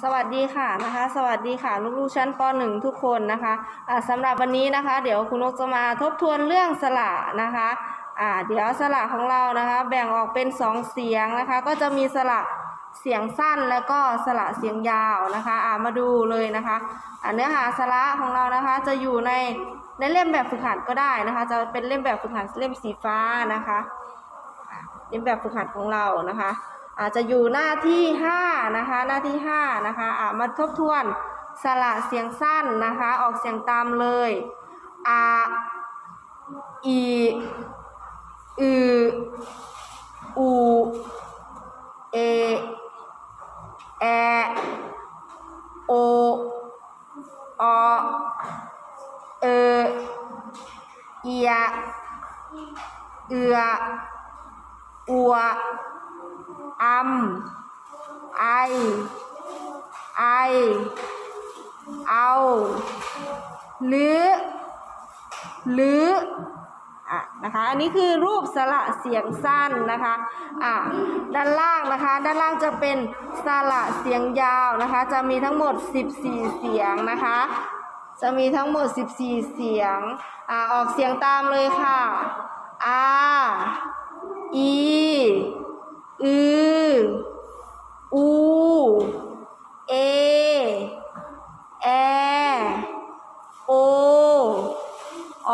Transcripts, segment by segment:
สวัสดีค่ะสวัสดีค่ะลูกๆชั้นป .1 ทุกคนนะคะสำหรับวันนี้นะคะเดี๋ยวคุณนกจะมาทบทวนเรื่องสระนะคะเดี๋ยวสระของเรานะคะแบ่งออกเป็น2เสียงนะคะก็จะมีสระเสียงสั้นแล้วก็สระเสียงยาวนะคะมาดูเลยนะคะเนื้อหาสาระของเรานะคะจะอยู่ในเล่มแบบฝึกหัดก็ได้นะคะจะเป็นเล่มแบบฝึกหัดเล่มสีฟ้านะคะเล่มแบบฝึกหัดของเรานะคะอาจจะอยู่หน้าที่5นะคะหน้าที่5นะคะมาทบทวนสระเสียงสั้นนะคะออกเสียงตามเลยอีอืออูเอแอโออเอเอียเอืออัวไอเอาหรือนะคะอันนี้คือรูปสระเสียงสั้นนะคะด้านล่างนะคะด้านล่างจะเป็นสระเสียงยาวนะคะจะมีทั้งหมด14เสียงนะคะจะมีทั้งหมด14เสียงออกเสียงตามเลยค่ะอีอืออูเอแอโออ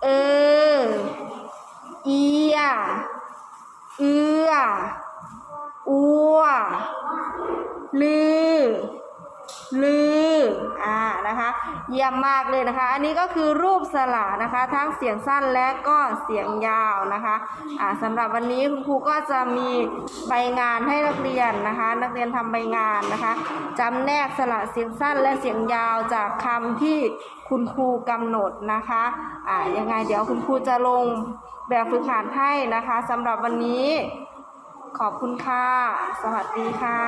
เอเอียเอืออัวลือนะคะเยี่ยมมากเลยนะคะอันนี้ก็คือรูปสระนะคะทั้งเสียงสั้นและก็เสียงยาวนะคะสำหรับวันนี้คุณครูก็จะมีใบงานให้นักเรียนนะคะนักเรียนทำใบงานนะคะจำแนกสระเสียงสั้นและเสียงยาวจากคำที่คุณครูกำหนดนะคะยังไงเดี๋ยวคุณครูจะลงแบบฝึกหัดให้นะคะสำหรับวันนี้ขอบคุณค่ะสวัสดีค่ะ